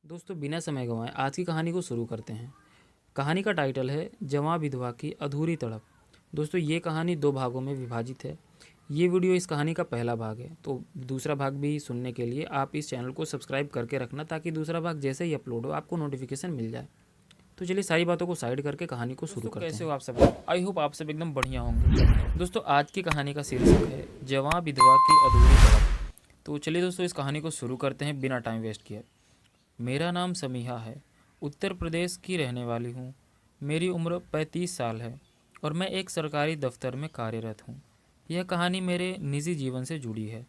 दोस्तों बिना समय गंवाए आज की कहानी को शुरू करते हैं। कहानी का टाइटल है जवां विधवा की अधूरी तड़प। दोस्तों ये कहानी 2 भागों में विभाजित है। ये वीडियो इस कहानी का पहला भाग है, तो दूसरा भाग भी सुनने के लिए आप इस चैनल को सब्सक्राइब करके रखना, ताकि दूसरा भाग जैसे ही अपलोड हो आपको नोटिफिकेशन मिल जाए। तो चलिए सारी बातों को साइड करके कहानी को शुरू करते हैं। कैसे हो आप सब? आई होप आप सब एकदम बढ़िया होंगे। दोस्तों आज की कहानी का शीर्षक है जवां विधवा की अधूरी तड़प। तो चलिए दोस्तों इस कहानी को शुरू करते हैं बिना टाइम वेस्ट किए। मेरा नाम समीहा है, उत्तर प्रदेश की रहने वाली हूँ। मेरी उम्र 35 साल है और मैं एक सरकारी दफ्तर में कार्यरत हूँ। यह कहानी मेरे निजी जीवन से जुड़ी है,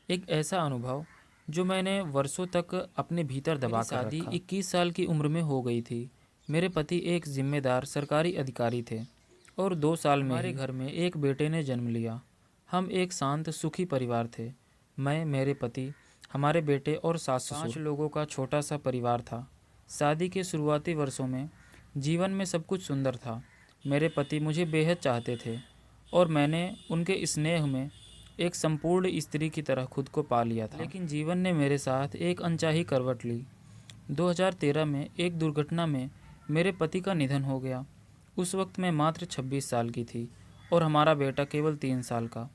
एक ऐसा अनुभव जो मैंने वर्षों तक अपने भीतर दबा कर रखा। शादी 21 साल की उम्र में हो गई थी। मेरे पति एक जिम्मेदार सरकारी अधिकारी थे और 2 साल में हमारे घर में एक बेटे ने जन्म लिया। हम एक शांत सुखी परिवार थे। मैं, मेरे पति, हमारे बेटे और सास ससुर, 5 लोगों का छोटा सा परिवार था। शादी के शुरुआती वर्षों में जीवन में सब कुछ सुंदर था। मेरे पति मुझे बेहद चाहते थे और मैंने उनके स्नेह में एक संपूर्ण स्त्री की तरह खुद को पा लिया था। लेकिन जीवन ने मेरे साथ एक अनचाही करवट ली। 2013 में एक दुर्घटना में मेरे पति का निधन हो गया। उस वक्त मैं मात्र 26 साल की थी और हमारा बेटा केवल 3 साल का।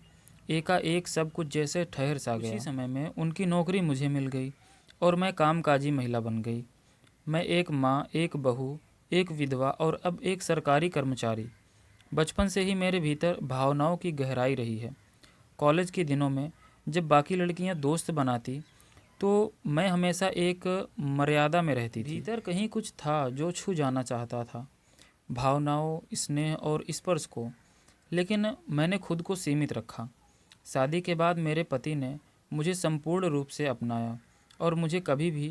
एकाएक सब कुछ जैसे ठहर सा गया। उसी समय में उनकी नौकरी मुझे मिल गई और मैं कामकाजी महिला बन गई। मैं एक माँ, एक बहू, एक विधवा और अब एक सरकारी कर्मचारी। बचपन से ही मेरे भीतर भावनाओं की गहराई रही है। कॉलेज के दिनों में जब बाकी लड़कियां दोस्त बनाती तो मैं हमेशा एक मर्यादा में रहती थी। भीतर कहीं कुछ था जो छू जाना चाहता था, भावनाओं, स्नेह और स्पर्श को, लेकिन मैंने खुद को सीमित रखा। शादी के बाद मेरे पति ने मुझे संपूर्ण रूप से अपनाया और मुझे कभी भी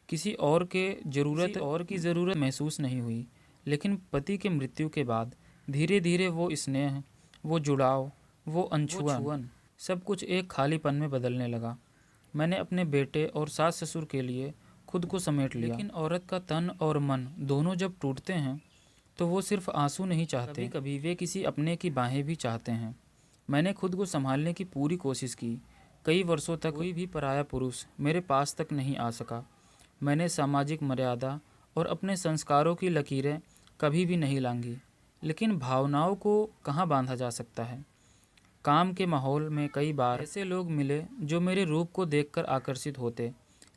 किसी और की ज़रूरत महसूस नहीं हुई। लेकिन पति के मृत्यु के बाद धीरे धीरे वो स्नेह, वो जुड़ाव, वो अनछुअन सब कुछ एक खालीपन में बदलने लगा। मैंने अपने बेटे और सास ससुर के लिए खुद को समेट लिया। लेकिन औरत का तन और मन दोनों जब टूटते हैं तो वो सिर्फ आंसू नहीं चाहते, कभी कभी वे किसी अपने की बाहें भी चाहते हैं। मैंने खुद को संभालने की पूरी कोशिश की। कई वर्षों तक कोई भी पराया पुरुष मेरे पास तक नहीं आ सका। मैंने सामाजिक मर्यादा और अपने संस्कारों की लकीरें कभी भी नहीं लांघी। लेकिन भावनाओं को कहाँ बांधा जा सकता है। काम के माहौल में कई बार ऐसे लोग मिले जो मेरे रूप को देखकर आकर्षित होते,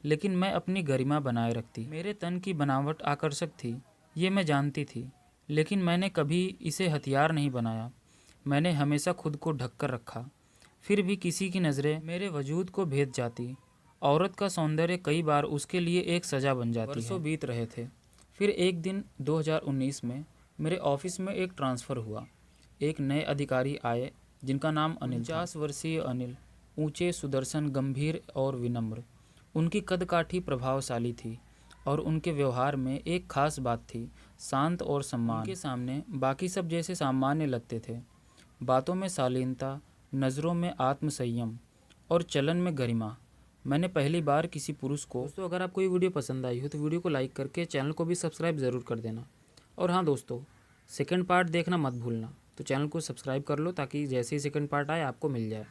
लेकिन मैं अपनी गरिमा बनाए रखती। मेरे तन की बनावट आकर्षक थी, ये मैं जानती थी, लेकिन मैंने कभी इसे हथियार नहीं बनाया। मैंने हमेशा खुद को ढक कर रखा। फिर भी किसी की नज़रें मेरे वजूद को भेद जाती। औरत का सौंदर्य कई बार उसके लिए एक सज़ा बन जाती है। वर्षों बीत रहे थे। फिर एक दिन 2019 में मेरे ऑफिस में एक ट्रांसफ़र हुआ। एक नए अधिकारी आए जिनका नाम अनिल। 50 वर्षीय अनिल, ऊंचे, सुदर्शन, गंभीर और विनम्र। उनकी कदकाठी प्रभावशाली थी और उनके व्यवहार में एक खास बात थी, शांत और सम्मान। उनके सामने बाकी सब जैसे सामान्य लगते थे। बातों में शालीनता, नज़रों में आत्मसंयम और चलन में गरिमा। मैंने पहली बार किसी पुरुष को। दोस्तों अगर आपको ये वीडियो पसंद आई हो तो वीडियो को लाइक करके चैनल को भी सब्सक्राइब ज़रूर कर देना। और हाँ दोस्तों, सेकंड पार्ट देखना मत भूलना। तो चैनल को सब्सक्राइब कर लो ताकि जैसे ही सेकंड पार्ट आए आपको मिल जाए।